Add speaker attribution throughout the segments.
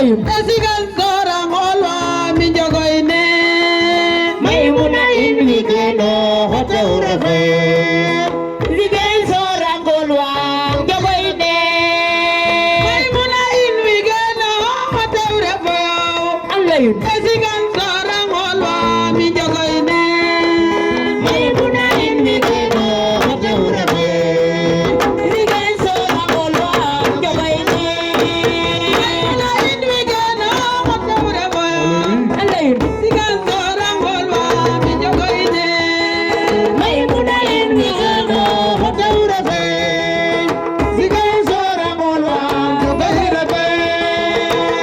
Speaker 1: Esigan sorang holwa mi jogoyne
Speaker 2: Maimuna inwigeno hote urafe Zigen sorang golwang jogoyne
Speaker 1: Maimuna inwigeno hote urafe
Speaker 2: Alayun
Speaker 1: Esigan sorang holwa mi jogoyne
Speaker 2: Maimuna inwigeno hote urafe Zigen sorang golwang jogoyne
Speaker 1: Maimuna inwigeno hote urafe
Speaker 2: Alayun
Speaker 1: Esigan sorang holwa mi jogoyne
Speaker 2: Maimuna inwigeno hote urafe Zigen sorang golwang jogoyne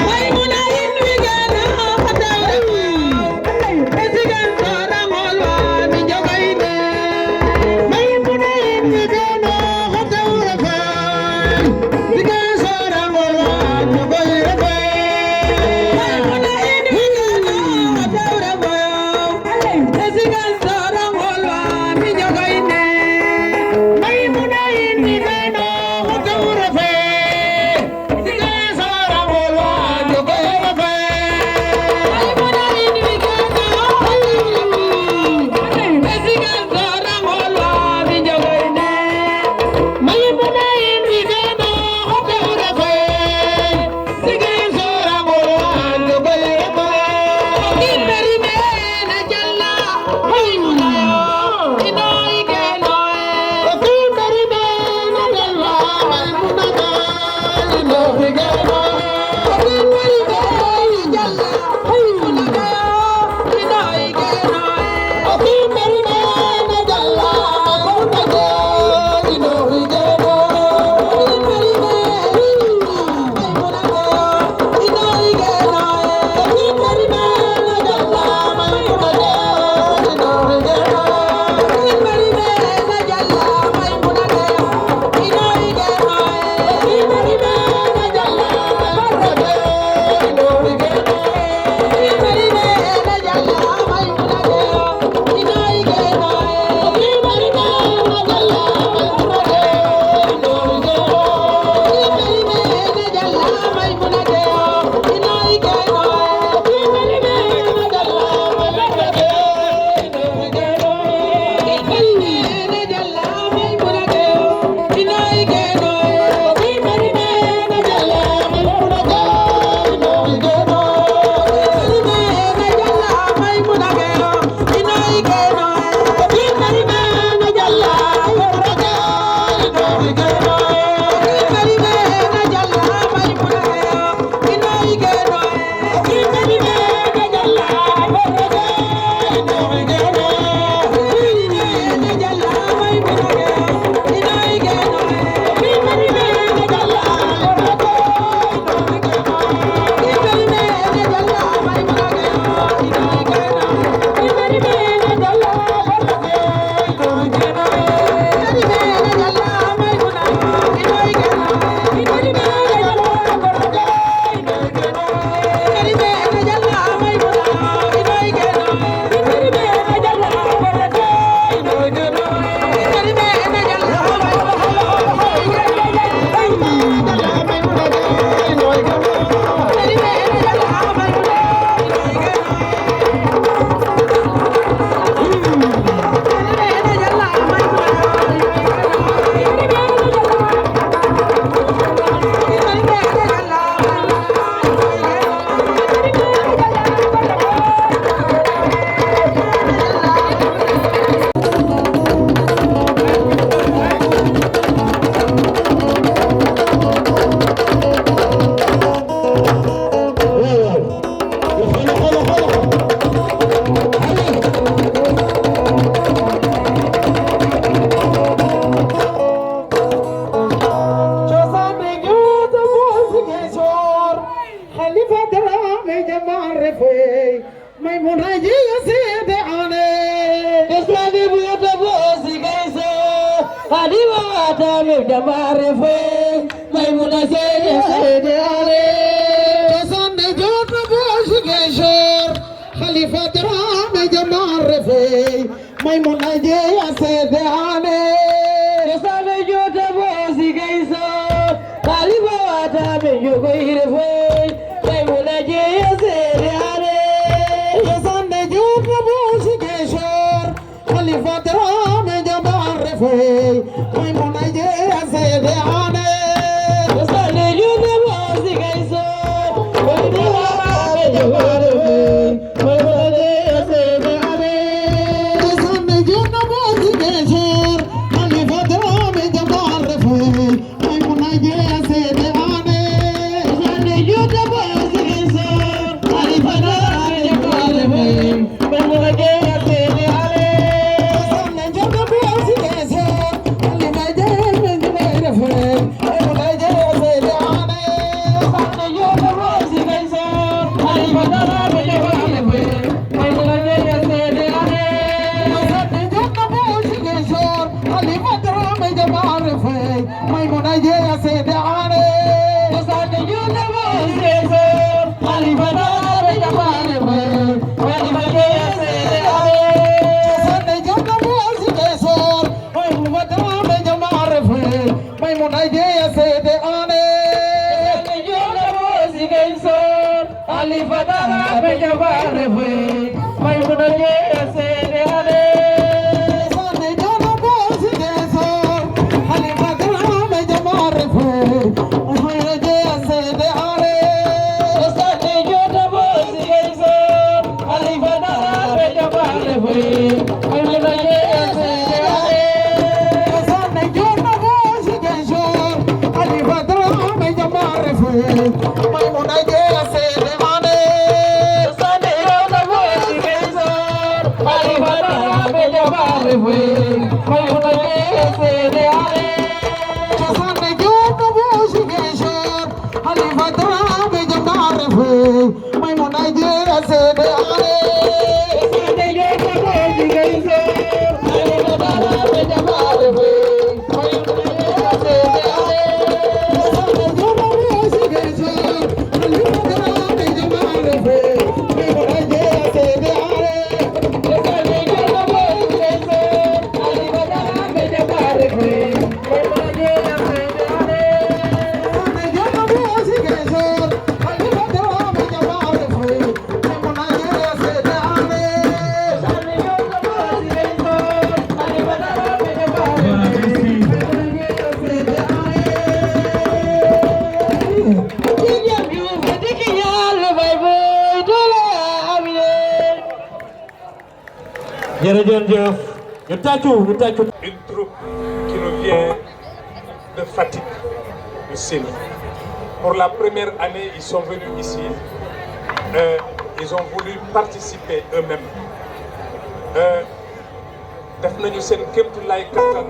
Speaker 1: Maimuna inwigeno hote urafe Esigan sorang holwa mi jogoyne
Speaker 2: Maimuna inwigeno hote urafe Zigen sorang golwang jogoyne
Speaker 1: Maimuna inwigeno hote urafe Esigan sorang holwa mi jogoyne
Speaker 2: Maimuna inwigeno hote urafe Zigen sorang golwang jogoyne
Speaker 1: Maimuna inwigeno hote urafe Esigan sorang holwa mi jogoyne
Speaker 2: Maimuna inwigeno hote urafe Zigen sorang golwang jogoyne
Speaker 1: Kimberi mena jalla Maimuna yo inoy genoy
Speaker 2: Kimberi mena jalla Maimuna yo inoy genoy
Speaker 1: Kimberi mena jalla Maimuna yo inoy genoy
Speaker 2: Kimberi mena jalla Maimuna yo inoy Jamare fe Maimuna sede ale
Speaker 1: Kasande jota boshi geshor Khalifa drame jamare fe Maimuna je asede ane
Speaker 2: Kasane jota bosi gaiso Khalifa wata me yugo ire fe jabare fe may mu na je seede ale
Speaker 1: sane jona bosi geso Halifa Dramé jabare fe may mu na je seede ale
Speaker 2: sane jona bosi geso Halifa Dramé jabare fe may mu na je seede ale
Speaker 1: sane jona bosi geso Halifa Dramé jabare fe may mu na je seede ale
Speaker 2: sane jona bosi geso Halifa Dramé jabare fe may mu na je seede ale
Speaker 1: sane jona bosi geso Halifa Dramé jabare fe may mu na je seede ale
Speaker 2: sane jona bosi geso Halifa Dramé jabare fe may mu na je seede ale
Speaker 3: Une troupe qui nous vient de Fatick, de Séni. Pour la première année, ils sont venus ici. Ils ont voulu participer eux-mêmes. Def nañu seen kéemtulaay kattan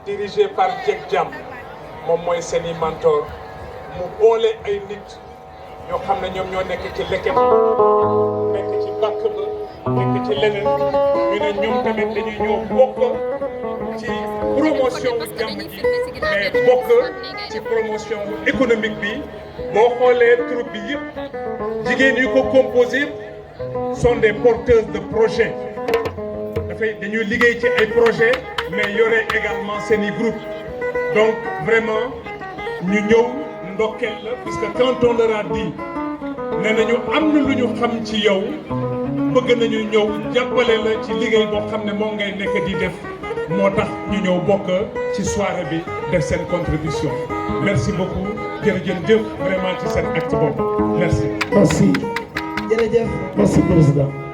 Speaker 3: dirigé par Dieg Jam moom mooy seeni mentor mu boole ay nit ñoo xam ne ñoom ñoo nekk ci leket nekk ci bàkk ba nekk ci leneen ñu ne ñoom tamit dañuy ñëw bokk ci promotion jàmm ji mais bokk ci promotion économique bi boo xoolee troupe bi yëpp jigéen yu ko composé sont des porteuses de projets dañuy liggéey ci ay projets mais yore également seeni groupe donc vraiment ñu ñëw ndokkeel la parce que quand on leur a dit ne nañu am na lu ñu xam ci yow bëgg nañu ñëw jàppale la ci liggéey boo xam ne moom ngay nekk di def moo tax ñu ñëw bokk ci soirée bi def seen contribution merci beaucoup jërëjëf vraiment ci seen acte boobu merci.
Speaker 1: Merci. Jërëjëf.
Speaker 3: Merci président.